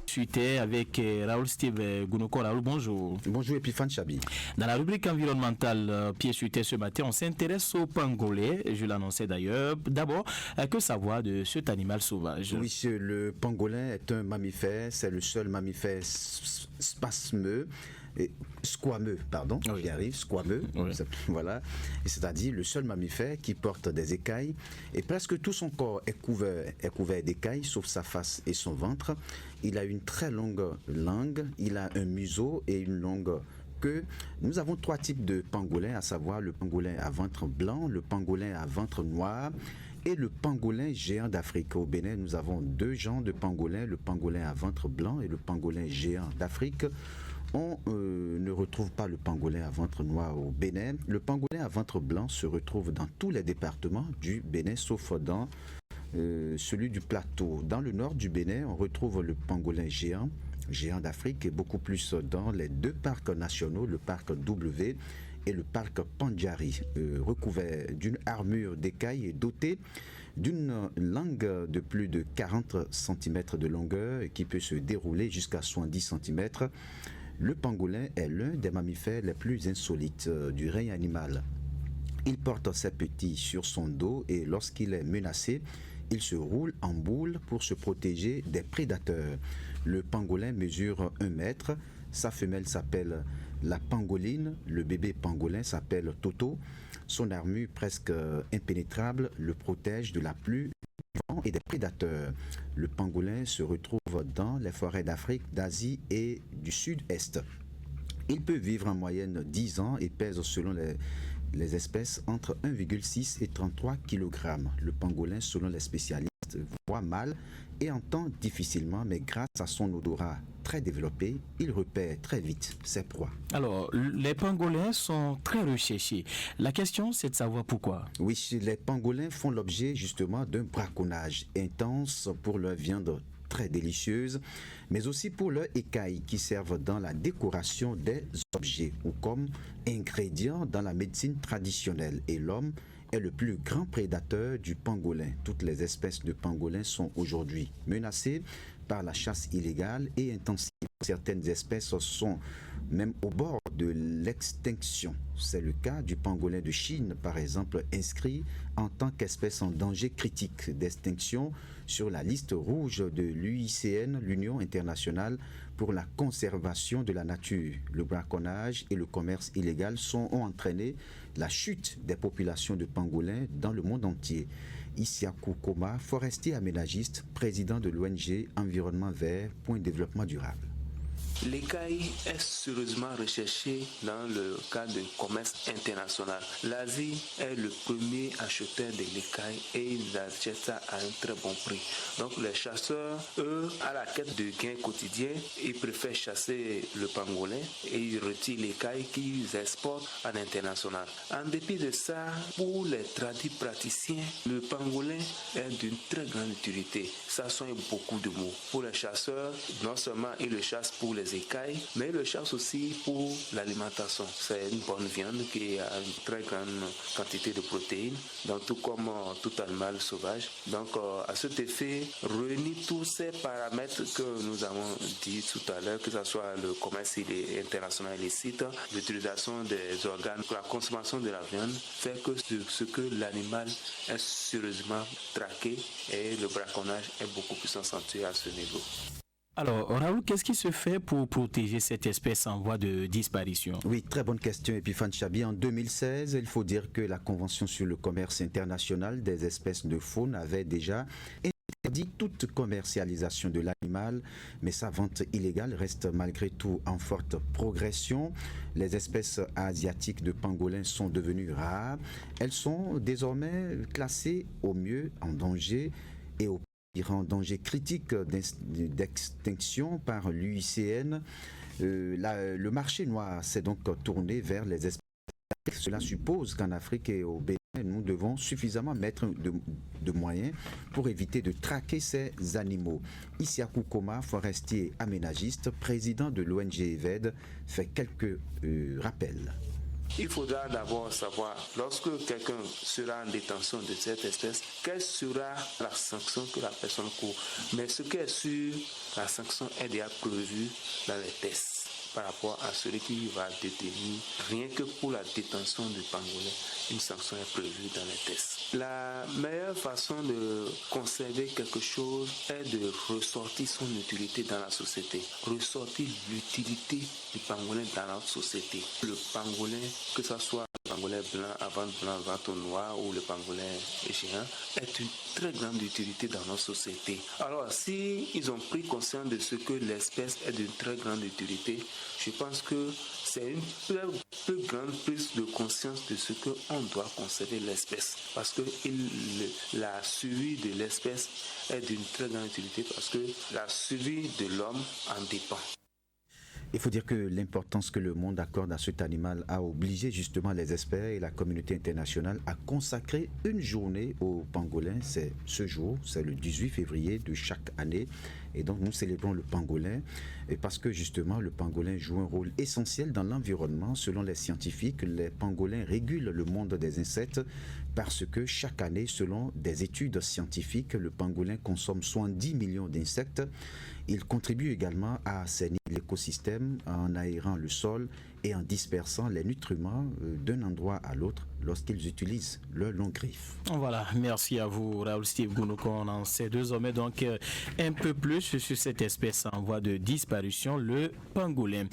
Suite avec Raoul Steve Gounoko. Raoul, bonjour. Bonjour Epiphane Chabi. Dans la rubrique environnementale, pied sur terre ce matin, on s'intéresse au pangolin. Je l'annonçais d'ailleurs. D'abord, que savoir de cet animal sauvage? Oui, le pangolin est un mammifère. C'est le seul mammifère spasmeux. Squameux, pardon, oui. J'y arrive, squameux, oui. Voilà, c'est-à-dire le seul mammifère qui porte des écailles et presque tout son corps est couvert d'écailles sauf sa face et son ventre. Il a une très longue langue, il a un museau et une longue queue. Nous avons trois types de pangolins, à savoir le pangolin à ventre blanc, le pangolin à ventre noir et le pangolin géant d'Afrique. Au Bénin, nous avons deux genres de pangolins, le pangolin à ventre blanc et le pangolin géant d'Afrique. On ne retrouve pas le pangolin à ventre noir au Bénin. Le pangolin à ventre blanc se retrouve dans tous les départements du Bénin, sauf dans celui du plateau. Dans le nord du Bénin, on retrouve le pangolin géant d'Afrique et beaucoup plus dans les deux parcs nationaux, le parc W et le parc Pandjari, recouvert d'une armure d'écailles et doté d'une langue de plus de 40 cm de longueur qui peut se dérouler jusqu'à 70 cm. Le pangolin est l'un des mammifères les plus insolites du règne animal. Il porte ses petits sur son dos et lorsqu'il est menacé, il se roule en boule pour se protéger des prédateurs. Le pangolin mesure 1 mètre. Sa femelle s'appelle la pangoline. Le bébé pangolin s'appelle Toto. Son armure presque impénétrable le protège de la pluie et des prédateurs. Le pangolin se retrouve dans les forêts d'Afrique, d'Asie et du Sud-Est. Il peut vivre en moyenne 10 ans et pèse selon les espèces entre 1,6 et 33 kg. Le pangolin, selon les spécialistes, voit mal et entend difficilement, mais grâce à son odorat très développé, il repère très vite ses proies. Alors, les pangolins sont très recherchés. La question, c'est de savoir pourquoi. Oui, les pangolins font l'objet justement d'un braconnage intense pour leur viande très délicieuse, mais aussi pour leurs écailles qui servent dans la décoration des objets ou comme ingrédients dans la médecine traditionnelle. Et l'homme est le plus grand prédateur du pangolin. Toutes les espèces de pangolins sont aujourd'hui menacées par la chasse illégale et intensive. Certaines espèces sont même au bord de l'extinction. C'est le cas du pangolin de Chine, par exemple, inscrit en tant qu'espèce en danger critique d'extinction sur la liste rouge de l'UICN, l'Union internationale pour la conservation de la nature. Le braconnage et le commerce illégal ont entraîné la chute des populations de pangolins dans le monde entier. Isiakou Koma, forestier aménagiste, président de l'ONG Environnement Vert pour un développement durable. L'écaille est sérieusement recherchée dans le cadre du commerce international. L'Asie est le premier acheteur de l'écaille et ils achètent ça à un très bon prix. Donc les chasseurs, eux, à la quête de gains quotidiens, ils préfèrent chasser le pangolin et ils retirent l'écaille qu'ils exportent à l'international. En dépit de ça, pour les praticiens, le pangolin est d'une très grande utilité. Ça soigne beaucoup de maux. Pour les chasseurs, non seulement ils le chassent pour les écailles, mais ils le chassent aussi pour l'alimentation. C'est une bonne viande qui a une très grande quantité de protéines, donc tout comme tout animal sauvage. Donc à cet effet, réunit tous ces paramètres que nous avons dit tout à l'heure, que ce soit le commerce international illicite, l'utilisation des organes, la consommation de la viande, fait que ce que l'animal est sérieusement traqué et le braconnage est beaucoup plus accentué à ce niveau. Alors, Raoul, qu'est-ce qui se fait pour protéger cette espèce en voie de disparition? Oui, très bonne question, Epiphane Chabi. En 2016, il faut dire que la Convention sur le commerce international des espèces de faune avait déjà interdit toute commercialisation de l'animal, mais sa vente illégale reste malgré tout en forte progression. Les espèces asiatiques de pangolins sont devenues rares. Elles sont désormais classées au mieux en danger et au en danger critique d'extinction par l'UICN. Le marché noir s'est donc tourné vers les espèces. Cela suppose qu'en Afrique et au Bénin, nous devons suffisamment mettre de moyens pour éviter de traquer ces animaux. Isiakou Koma, forestier aménagiste, président de l'ONG EVED, fait quelques rappels. Il faudra d'abord savoir, lorsque quelqu'un sera en détention de cette espèce, quelle sera la sanction que la personne court. Mais ce qui est sûr, la sanction est déjà prévue dans les tests par rapport à celui qui va détenir. Rien que pour la détention du pangolin, une sanction est prévue dans les tests. La meilleure façon de conserver quelque chose est de ressortir son utilité dans la société. Ressortir l'utilité du pangolin dans notre société. Le pangolin, que ce soit le pangolin blanc, avant blanc, avant noir ou le pangolin géant, est une très grande utilité dans notre société. Alors, si ils ont pris conscience de ce que l'espèce est d'une très grande utilité, je pense que c'est une plus grande prise de conscience de ce qu'on doit conserver l'espèce. Parce que la survie de l'espèce est d'une très grande utilité parce que la survie de l'homme en dépend. Il faut dire que l'importance que le monde accorde à cet animal a obligé justement les experts et la communauté internationale à consacrer une journée au pangolin. C'est ce jour, c'est le 18 février de chaque année. Et donc nous célébrons le pangolin parce que justement le pangolin joue un rôle essentiel dans l'environnement. Selon les scientifiques, les pangolins régulent le monde des insectes parce que chaque année, selon des études scientifiques, le pangolin consomme 70 millions d'insectes. Il contribue également à assainir l'écosystème en aérant le sol et en dispersant les nutriments d'un endroit à l'autre lorsqu'ils utilisent leurs longues griffes. Voilà, merci à vous Raoul Steve Gounoko. On en sait désormais donc un peu plus sur cette espèce en voie de disparition, le pangolin.